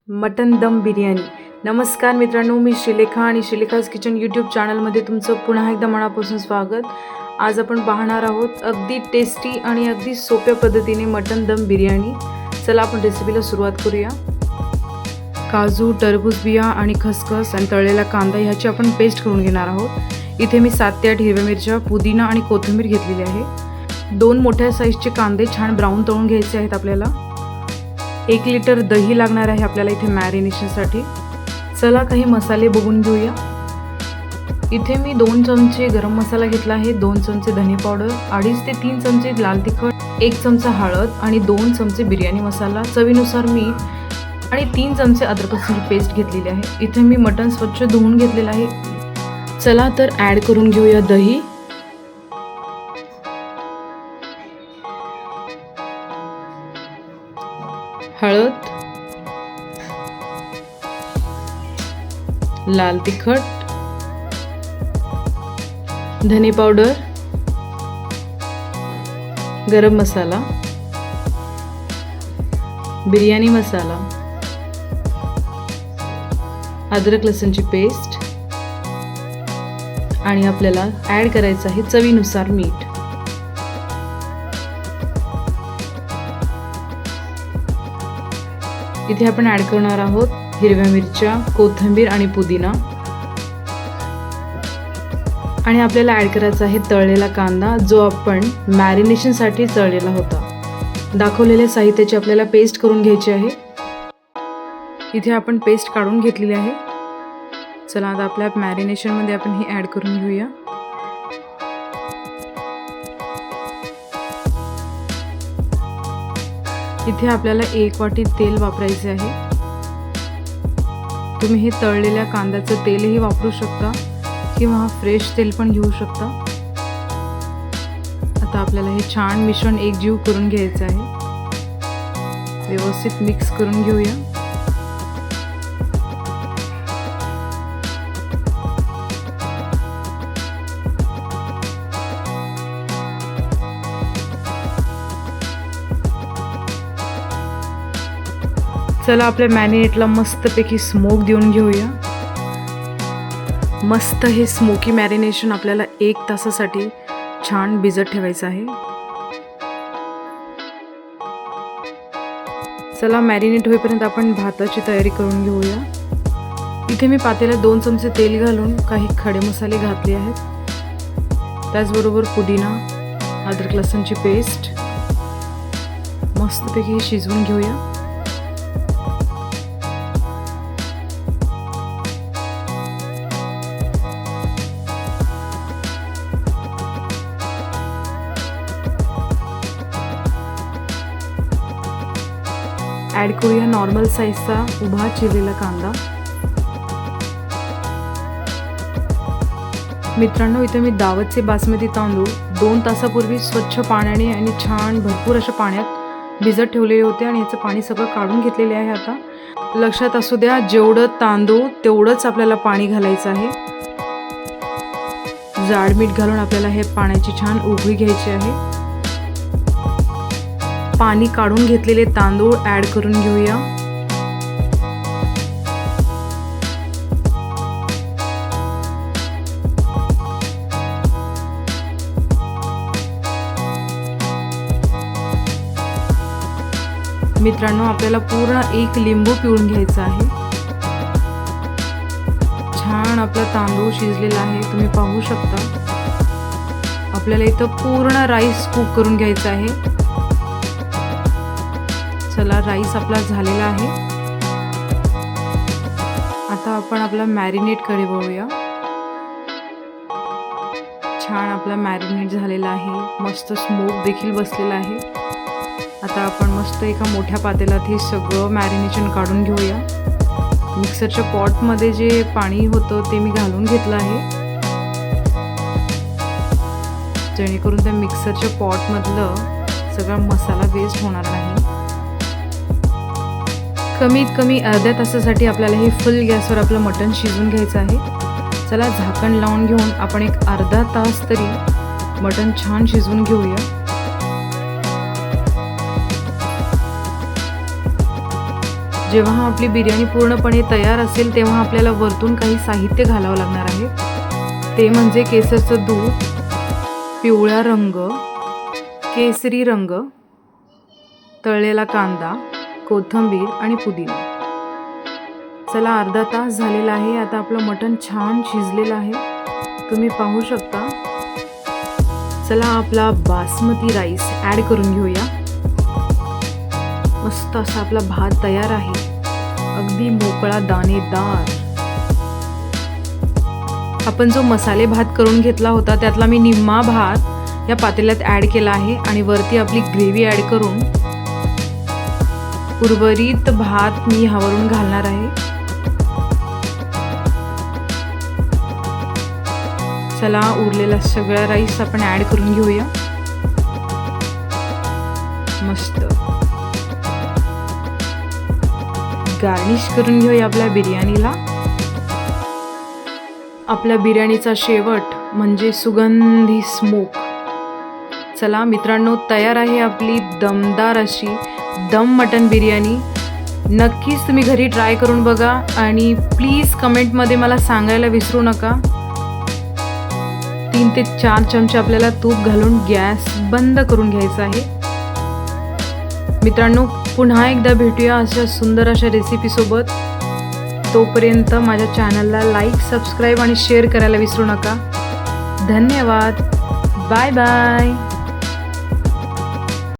Mutton दम बिर्याणी. नमस्कार मित्रांनो, मी श्रीलेखा आणि श्रीलेखाज किचन यूट्यूब चॅनलमध्ये तुमचं पुन्हा एकदा मनापासून स्वागत. आज आपण पाहणार आहोत अगदी टेस्टी आणि अगदी सोप्या पद्धतीने मटन दम बिर्याणी. चला आपण रेसिपीला सुरुवात करूया. काजू, टरबूज बिया आणि खसखस आणि तळलेला कांदा ह्याची आपण पेस्ट करून घेणार आहोत. इथे मी 7 ते 8 हिरव्या मिरच्या, पुदिना आणि कोथिंबीर घेतलेली आहे. 2 मोठ्या साईजचे कांदे छान ब्राऊन तळून घ्यायचे आहेत आपल्याला. 1 लिटर दही लागणार आहे आपल्याला इथे मॅरिनेशनसाठी. चला काही मसाले बघून घेऊया. इथे मी 2 चमचे गरम मसाला घेतला आहे, 2 चमचे धने पावडर, 2.5 ते 3 चमचे लाल तिखट, 1 चमचा हळद आणि 2 चमचे बिर्याणी मसाला, चवीनुसार मीठ आणि 3 चमचे अद्रक लसूणची पेस्ट घेतलेली आहे. इथे मी मटण स्वच्छ धुवून घेतलेलं आहे. चला तर ॲड करून घेऊया दही. हळद, लाल तिखट, धने पावडर, गरम मसाला, बिर्याणी मसाला, अद्रक लसूणची पेस्ट आणि आपल्याला ॲड करायचं आहे चवीनुसार मीठ. इथे आपण ॲड करणार आहोत हिरव्या मिरच्या, कोथिंबीर आणि पुदिना. आणि आपल्याला ॲड करायचा आहे तळलेला कांदा, जो आपण मॅरिनेशनसाठी तळलेला होता. दाखवलेल्या साहित्याची आपल्याला पेस्ट करून घ्यायची आहे. इथे आपण पेस्ट काढून घेतलेली आहे. चला आता आपल्या मॅरिनेशनमध्ये आपण ही ॲड करून घेऊया. इथे आपल्याला 1 वाटी तेल वापरायचे आहे. तुम्ही हे तळलेल्या कांद्याचं तेलही वापरू शकता किंवा फ्रेश तेल पण घेऊ शकता. आता आपल्याला हे छान मिश्रण एकजीव करून घ्यायचं आहे. व्यवस्थित मिक्स करून घेऊया. चला आपल्या मॅरिनेटला मस्तपैकी स्मोक देऊन घेऊया. मस्त हे स्मोकी मॅरिनेशन आपल्याला 1 तासासाठी छान भिजत ठेवायचं आहे. चला मॅरिनेट होईपर्यंत आपण भाताची तयारी करून घेऊया. इथे मी पातेल्यात 2 चमचे तेल घालून काही खडे मसाले घातले आहेत. त्याचबरोबर पुदिना, अद्रक लसूणची पेस्ट मस्तपैकी शिजवून घेऊया. ॲड करूया नॉर्मल साईजचा उभा चिरलेला कांदा. मित्रांनो, इथे मी दावतचे बासमती तांदूळ 2 तासापूर्वी स्वच्छ पाण्याने आणि छान भरपूर अशा पाण्यात भिजत ठेवलेले होते आणि याचं पाणी सगळं काढून घेतलेले आहे. आता लक्षात असू द्या, जेवढं तांदूळ तेवढंच आपल्याला पाणी घालायचं आहे. जाड मीठ घालून आपल्याला हे पाण्याची छान उकळी घ्यायची आहे. पाणी काढून घेतलेले तांदूळ ॲड करून घेऊया. मित्रांनो, आपल्याला पूर्ण 1 लिंबू पिळून घ्यायचा आहे. छान आपला तांदूळ शिजलेला आहे, तुम्ही पाहू शकता. आपल्याला इथं पूर्ण राईस कुक करून घ्यायचा आहे. चला, राईस आपला झालेला आहे. आता आपण आपला मॅरिनेटकडे बघूया. छान आपला मॅरिनेट झालेला आहे. मस्त स्मोक देखील बसलेला आहे. आता आपण मस्त एका मोठ्या पातेल्यात हे सगळं मॅरिनेशन काढून घेऊया. मिक्सरच्या पॉटमध्ये जे पाणी होतं ते मी घालून घेतलं आहे, जेणेकरून त्या मिक्सरच्या पॉटमधलं सगळा मसाला वेस्ट होणार नाही. कमीत कमी अर्ध्या तासासाठी आपल्याला हे फुल गॅसवर आपलं मटण शिजवून घ्यायचं आहे. चला झाकण लावून घेऊन आपण एक अर्धा तास तरी मटण छान शिजवून घेऊया. जेव्हा आपली बिर्याणी पूर्णपणे तयार असेल तेव्हा आपल्याला वरतून काही साहित्य घालावं लागणार आहे. ते म्हणजे केसरचं दूध, पिवळा रंग, केसरी रंग, तळलेला कांदा, कोथिंबीर आणि पुदिना. चला, अर्धा तास झालेला आहे. आता आपलं मटण छान शिजलेलं आहे, तुम्ही पाहू शकता. चला, आपला बासमती राईस ॲड करून घेऊया. मस्त असा आपला भात तयार आहे, अगदी मोकळा दाणेदार. आपण जो मसाले भात करून घेतला होता त्यातला मी निम्मा भात या पातेल्यात ॲड केला आहे आणि वरती आपली ग्रेव्ही ॲड करून उर्वरित भात मी ह्यावरून घालणार आहे. चला, उरलेला सगळा राईस आपण ॲड करून घेऊया. मस्त गार्निश करून घेऊया आपल्या बिर्याणीला. आपल्या बिर्याणीचा शेवट म्हणजे सुगंधी स्मोक. चला मित्रांनो, तयार आहे आपली दमदार अशी दम मटन बिर्याणी. नक्कीच तुम्ही घरी ट्राय करून बघा आणि प्लीज कमेंटमध्ये मला सांगायला विसरू नका. 3 ते 4 चमचे आपल्याला तूप घालून गॅस बंद करून घ्यायचा आहे. मित्रांनो, पुन्हा एकदा भेटूया अशा सुंदर अशा रेसिपीसोबत. तोपर्यंत माझ्या चॅनलला लाईक, सबस्क्राईब आणि शेअर करायला विसरू नका. धन्यवाद. Bye bye.